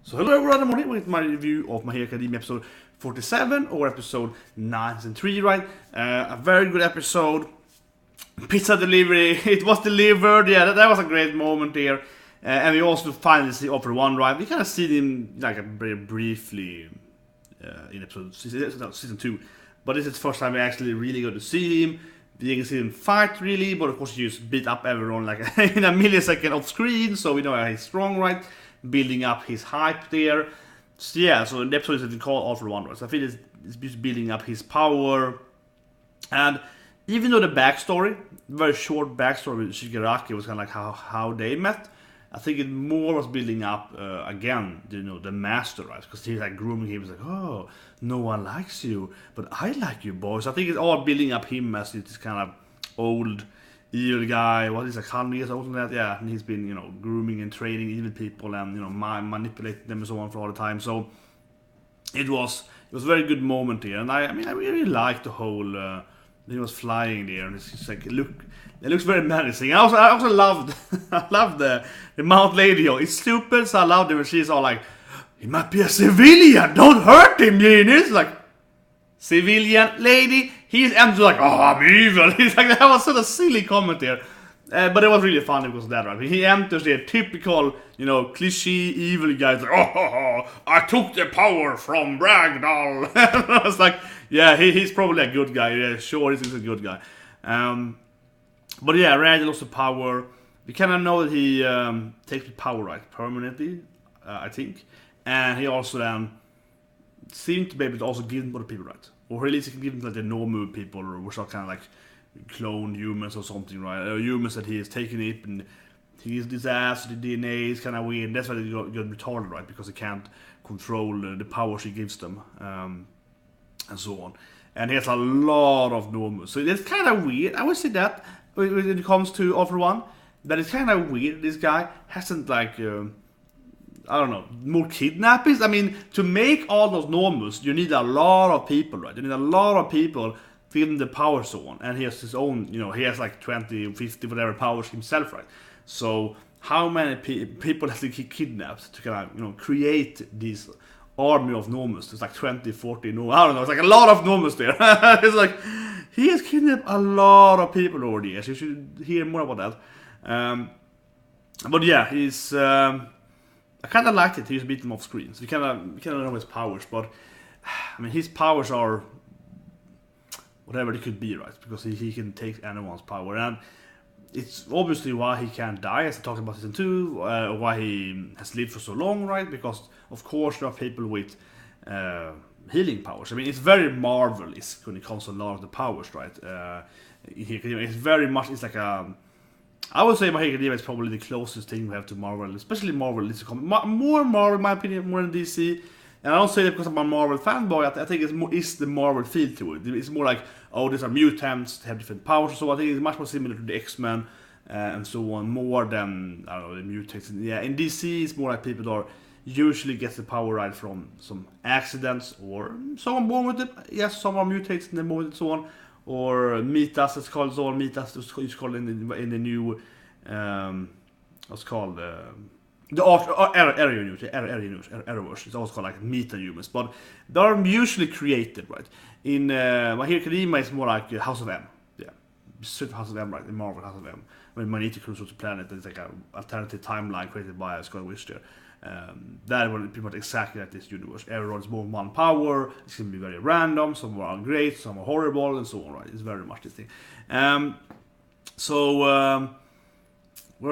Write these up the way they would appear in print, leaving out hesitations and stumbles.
So hello everyone, I'm Myrmonden with my review of My Hero Academia episode 47 or episode 9 and 3, right? A very good episode. Pizza delivery, it was delivered, yeah, that was a great moment here. And we also finally see Offer 1, right? We kind of see him like very briefly in episode season 2. But this is the first time we actually really got to see him. We can see him fight really, but of course he just beat up everyone like in a millisecond off screen, so we know he's strong, right? Building up his hype there. So yeah, so the episode is called All for One, right? So I feel it's just building up his power. And even though the backstory, very short backstory with Shigaraki was kind of like how they met, I think it more was building up again, the master, right? Because he's like grooming him, he's like, oh, no one likes you, but I like you, boys. So I think it's all building up him as this kind of old evil guy. What is like 100 years old and that? Yeah, and he's been grooming and training evil people and manipulating them and so on for all the time. So it was a very good moment here, and I really liked the whole. He was flying there, and it's just like it looks very menacing. I also loved the Mt.Lady. It's stupid, so I loved it when she's all like, "He might be a civilian. Don't hurt him, Eunice." Like, civilian lady. He's empty like, "Oh, I'm evil." He's like, that was such a silly comment there. But it was really funny because of that, right? He enters the typical, cliche evil guy. Like, oh, I took the power from Ragdoll. I was like, yeah, he's probably a good guy. Yeah, sure, he's a good guy. But yeah, Ragdoll lost the power. We kind of know that he takes the power, right, permanently, I think. And he also then seemed to be able to also give them other people, right? Or at least he can give them like the normal people, which are kind of like cloned humans or something, right? Humans that he has taken it and he gives this ass, the DNA is kind of weird. That's why they got retarded, right? Because he can't control the power she gives them, and so on. And he has a lot of normals, so it's kind of weird. I would say that when it comes to All for One, that it's kind of weird. This guy hasn't like I don't know, more kidnappings. I mean, to make all those normals, you need a lot of people, right? You need a lot of people give him the power, so on. And he has his own, he has like 20, 50, whatever powers himself, right? So how many people has he kidnapped to kind of, create this army of normals? There's like 20, 40, no, I don't know. It's like a lot of normals there. It's like, he has kidnapped a lot of people over the years. You should hear more about that. But yeah, he's... I kind of liked it. He was beating him off screen. So we kind of know his powers, but I mean his powers are whatever they could be, right? Because he can take anyone's power, and it's obviously why he can't die, as I talked about season 2, why he has lived for so long, right? Because of course there are people with healing powers. I mean it's very Marvel-esque when it comes to a lot of the powers, right? It's very much, it's like a... I would say My Hero Academia is probably the closest thing we have to Marvel, especially Marvel. More Marvel, in my opinion, more than DC. And I don't say that because I'm a Marvel fanboy. I think it's the Marvel feel to it. It's more like, oh, these are mutants, they have different powers. So I think it's much more similar to the X-Men and so on, more than, I don't know, the mutants. Yeah, in DC, it's more like people that are usually get the power right from some accidents or someone born with it. Yes, some are mutates and then born with it, so on. Or meet us, it's called, so meet us, it's called in the new, what's called, the area news, it's also called like meta-humans, but they're usually created, right? In My Hero Academia, it's more like House of M, yeah, certain House of M, right? In Marvel House of M, when Manito comes to the planet, it's like an alternative timeline created by Scott Wish there. That was pretty much exactly like this universe. Everyone's more one power. It's gonna be very random. Some are great, some are horrible, and so on. Right? It's very much this thing. Where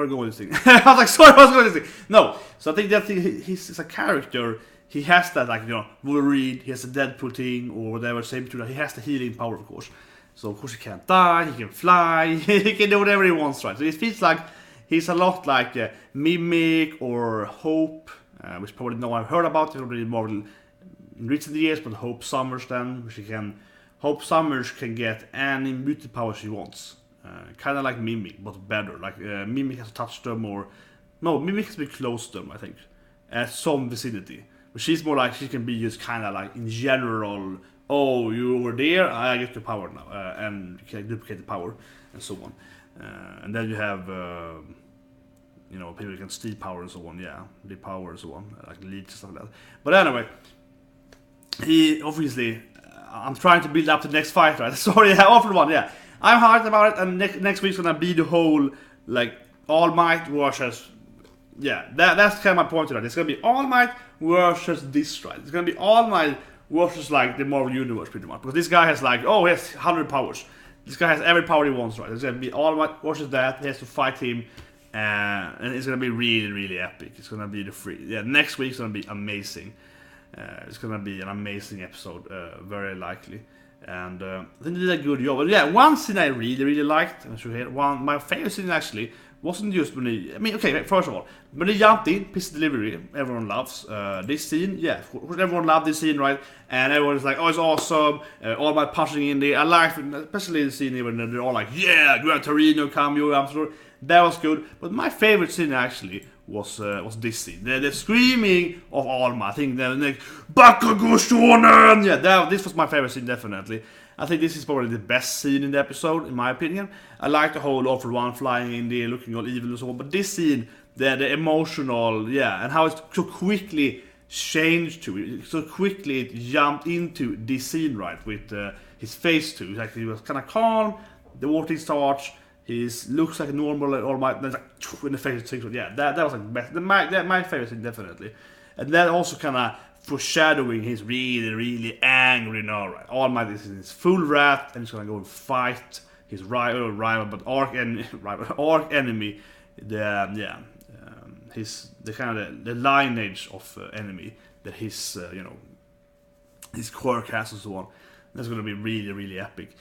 are we going with this thing? I was like, sorry, I was going with this thing. No, so I think that he's a character. He has that, like, Wolverine. He has a Deadpool thing or whatever. Same to that. He has the healing power, of course. So of course he can't die. He can fly. He can do whatever he wants, right? So it feels like he's a lot like Mimic or Hope, which probably no one heard about. It's already more in recent years, but Hope Summers then, Hope Summers can get any mutant power she wants. Kind of like Mimic, but better. Like Mimic has touched them, or no, Mimic has been close to them, I think, at some vicinity. But she's more like she can be just kind of like in general. Oh, you over there, I get the power now, and you can duplicate the power, and so on. And then you have you know, people can steal power and so on, yeah, the power and so on, like leech and stuff like that. But anyway, he obviously, I'm trying to build up to the next fight, right? Sorry, awful one, yeah. I'm hyped about it, and next week's gonna be the whole, like, All Might versus, yeah, that's kind of my point to that. It's gonna be All Might versus this, right? It's gonna be All Might versus, like, the Marvel Universe, pretty much. Because this guy has, like, oh, he has 100 powers. This guy has every power he wants, right? It's gonna be All Might versus that. He has to fight him, and it's gonna be really, really epic. It's gonna be next week's gonna be amazing. It's gonna be an amazing episode, very likely. And I think they did a good job. But yeah, one scene I really, really liked, and I should hear my favorite scene actually wasn't just when they, I mean, okay, first of all, when they jumped in, piece delivery, everyone loves. This scene, yeah, everyone loved this scene, right? And everyone's like, oh, it's awesome, all my punching in there. I liked it, especially the scene when they're all like, yeah, Gran Torino cameo, I'm sure. That was good. But my favorite scene actually was this scene. The screaming of Alma. I think they're like, Bakugo Shonen! Yeah, this was my favorite scene, definitely. I think this is probably the best scene in the episode, in my opinion. I like the whole All For One flying in there, looking all evil and so on. But this scene, the emotional, yeah, and how it's so quickly changed to it. So quickly it jumped into this scene, right, with his face too. Like, he was kind of calm, the water starts, he looks like a normal, All Might, then like in the face of yeah, that was like best. My favorite thing, definitely. And that also kind of foreshadowing his really, really angry now, right? All Might is in his full wrath, and he's gonna go and fight his rival, but arch enemy, his the kind of the lineage of enemy that his his quirk has and so on. That's gonna be really, really epic.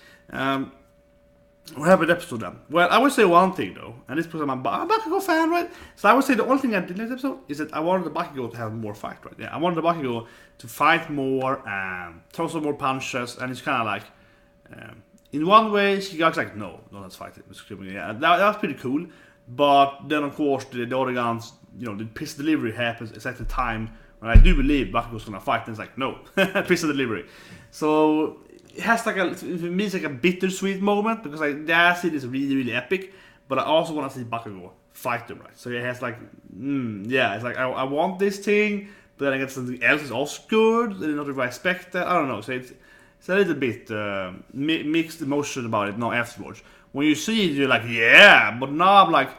What happened episode then? Well, I would say one thing though, and this because I'm a Bakugo fan, right? So I would say the only thing I did in this episode is that I wanted the Bakugo to have more fight, right? Yeah, I wanted the Bakugo to fight more and throw some more punches, and it's kind of like, in one way, she got like, no, let's fight it. Yeah, that was pretty cool. But then of course the other guns, the piss delivery happens exactly the time when I do believe Bakugo's gonna fight, and it's like, no, piss delivery. So it has like for me, it's like a bittersweet moment because that scene is really, really epic, but I also want to see Bakugo fight them, right? So it has like, it's like I want this thing, but then I get something else is also good, and not if I expect that. I don't know. So it's a little bit mixed emotion about it now afterwards. When you see it, you're like, yeah, but now I'm like,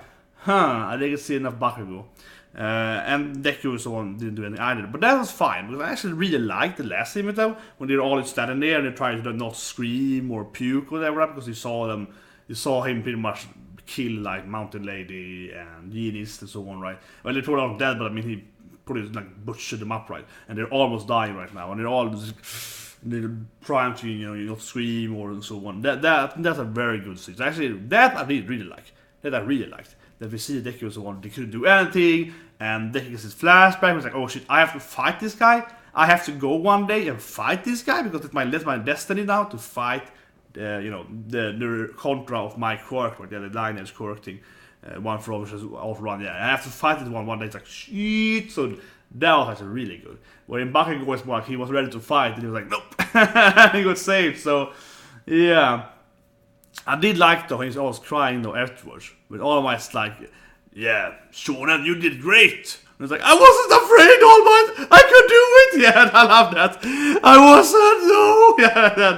I didn't see enough Bakugo. And Deku and so on didn't do anything either. But that was fine, because I actually really liked the last scene with them, when they're all standing there and they're trying to not scream or puke or whatever, because you saw him pretty much kill like Mt.Lady and Yenis and so on, right? Well, they told out dead, but I mean, he probably like butchered them up, right? And they're almost dying right now, and they're all just, they're trying to, not scream or so on. That's a very good scene. So actually, that I really like. That we see Deku and so on, they couldn't do anything, and Deku gets his flashback. He's like, oh shit, I have to fight this guy. I have to go one day and fight this guy because that's my destiny now to fight the contra of my quirk, right? Yeah, the lineage quirk thing. One for all versus all for one. Yeah, I have to fight this one day. It's like shit. So that was actually really good. Where in Bakugo was more like he was ready to fight, and he was like, nope, he got saved. So yeah. I did like though, he's always crying though afterwards. But All Might's like, yeah, Shonen, you did great. And it's like, I wasn't afraid, All Might, I could do it. Yeah, I love that. I wasn't, no. Yeah,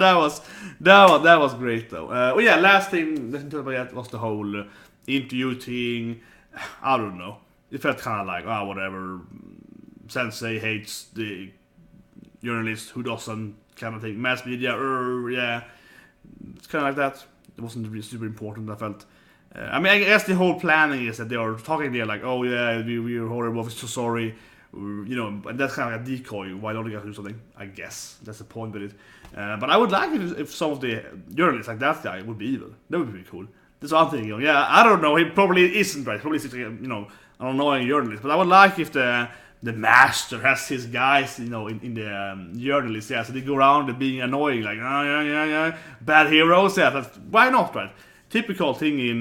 that was great though. Well, yeah, last thing let's talk about was the whole interview thing. I don't know. It felt kind of like, whatever. Sensei hates the journalist who doesn't, kind of thing. Mass media, yeah. It's kind of like that. It wasn't really super important, I felt. I mean, I guess the whole planning is that they are talking there like, oh yeah, we're horrible, we're so sorry. And that's kind of like a decoy. Why don't you guys do something? I guess. That's the point with it. But I would like it if some of the journalists, like that guy, would be evil. That would be pretty cool. That's what I'm thinking. Yeah, I don't know. He probably isn't, right? Probably is, an annoying journalist. But I would like if the master has his guys, in the journalists, yeah, so they go around and being annoying, like, bad heroes, yeah, why not, right? Typical thing in,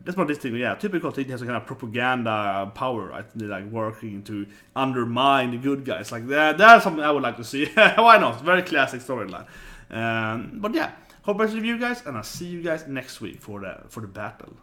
that's not this thing, yeah, typical thing has a kind of propaganda power, right? They're like working to undermine the good guys, like that's something I would like to see. Why not? Very classic storyline. But yeah, hope I see you guys, and I'll see you guys next week for the battle.